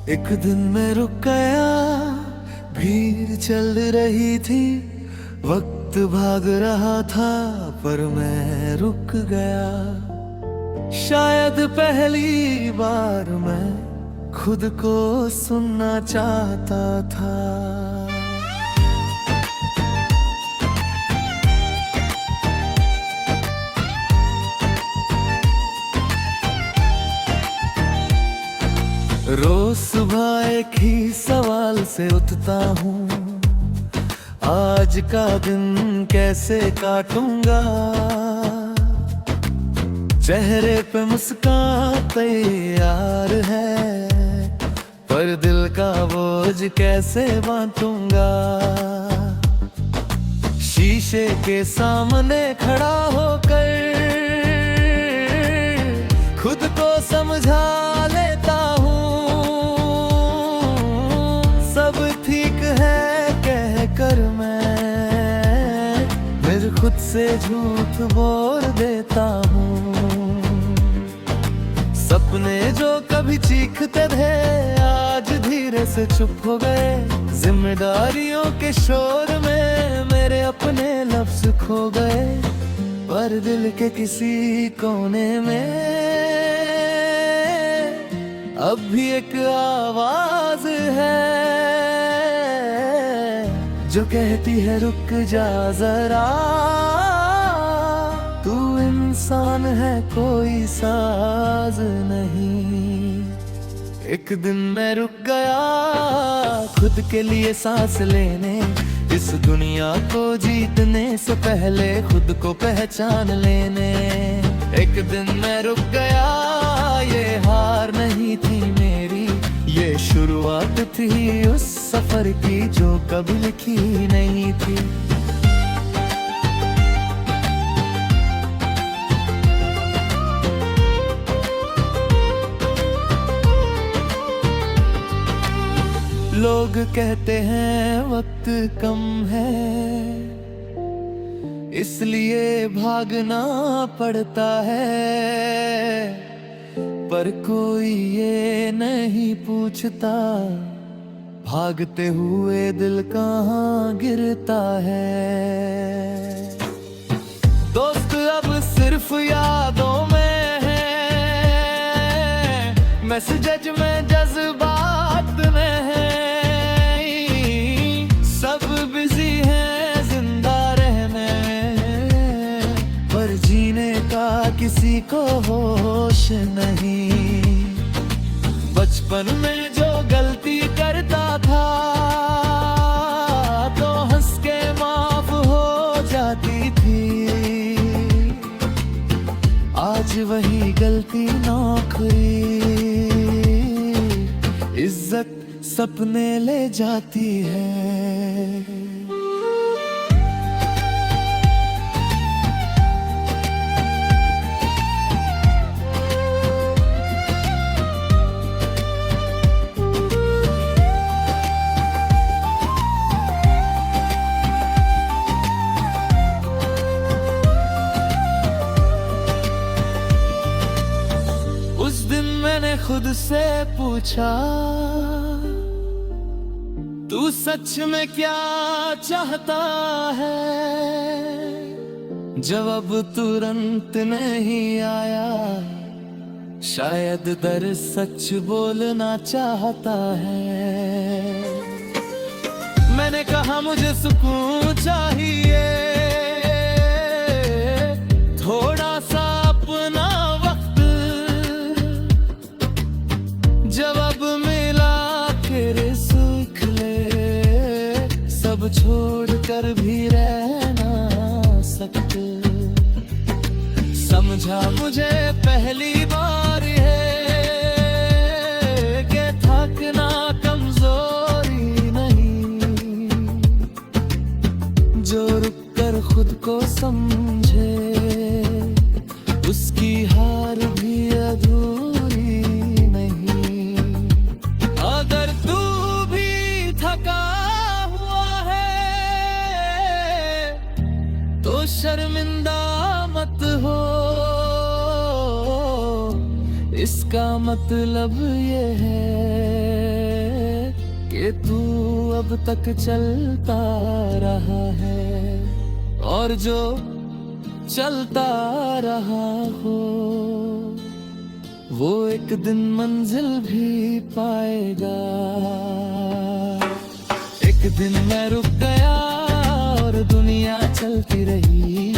एक दिन मैं रुक गया, भीड़ चल रही थी, वक्त भाग रहा था पर मैं रुक गया। शायद पहली बार मैं खुद को सुनना चाहता था। रोज सुबह एक ही सवाल से उठता हूँ, आज का दिन कैसे काटूंगा। चेहरे पे मुस्कान तैयार है, पर दिल का बोझ कैसे बांटूंगा। शीशे के सामने खड़ा होकर खुद को समझा लेता हूँ, सब ठीक है कहकर मैं फिर खुद से झूठ बोल देता हूँ। सपने जो कभी चीखते थे आज धीरे से चुप हो गए। जिम्मेदारियों के शोर में मेरे अपने लफ्ज खो गए, पर दिल के किसी कोने में अब भी एक आवाज है जो कहती है रुक जा जरा, तू इंसान है कोई साज नहीं। एक दिन मैं रुक गया खुद के लिए सांस लेने, इस दुनिया को जीतने से पहले खुद को पहचान लेने। एक दिन मैं रुक गया, ये हार नहीं थी मेरी, ये शुरुआत थी उस सफर की जो कभी लिखी नहीं थी। लोग कहते हैं वक्त कम है, इसलिए भागना पड़ता है, पर कोई ये नहीं पूछता भागते हुए दिल कहाँ गिरता है। दोस्त अब सिर्फ यादों में है, मैसेज में जज्बात में है। सब बिजी हैं जिंदा रहने, पर जीने का किसी को होश नहीं। बचपन में जो गलती करता था तो हंस के माफ हो जाती थी, आज वही गलती नौकरी इज्जत सपने ले जाती है। उस दिन मैंने खुद से पूछा, तू सच में क्या चाहता है। जवाब तुरंत नहीं आया, शायद दर सच बोलना चाहता है। मैंने कहा मुझे सुकून चाहिए, थोड़ा सा अपना वक्त। जवाब मिला तेरे सुख ले, सब छोड़कर भी रहना सकते। समझा मुझे पहली बार है कि थकना कमजोरी नहीं, जो रुक कर खुद को समझे उसकी हार भी अधूरी नहीं। अगर तू भी थका हुआ है तो शर्मिंदा मत हो, इसका मतलब ये है कि तू अब तक चलता रहा है और जो चलता रहा हो वो एक दिन मंजिल भी पाएगा। एक दिन मैं रुक गया और दुनिया चलती रही,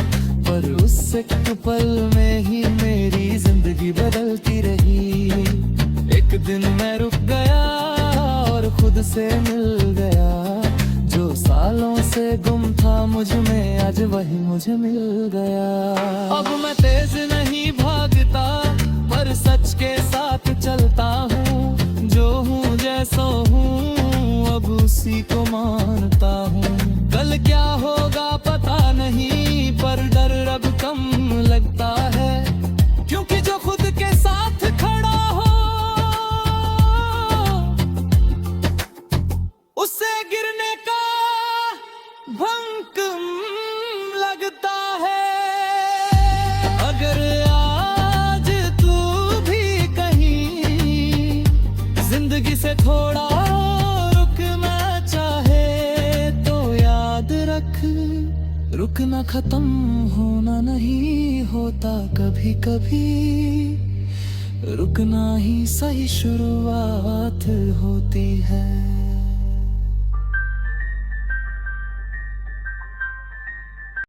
पर उस एक पल में ही मेरी जिंदगी बदलती रही। एक दिन मैं रुक गया और खुद से मिल गया, जो सालों से गुम था मुझ में आज वही मुझे मिल गया। अब मैं तेज नहीं भागता पर सच के साथ चलता हूँ, जो हूँ जैसा हूँ अब उसी को मानता हूँ। कल क्या होगा पता नहीं पर डर अब कम लगता है, क्योंकि जो खुद के साथ खड़ा हो उससे गिरने का भंक लगता है। अगर आज तू भी कहीं जिंदगी से थोड़ा रुकना चाहे तो याद रख, रुकना खत्म होना नहीं होता, कभी कभी रुकना ही सही शुरुआत होती है।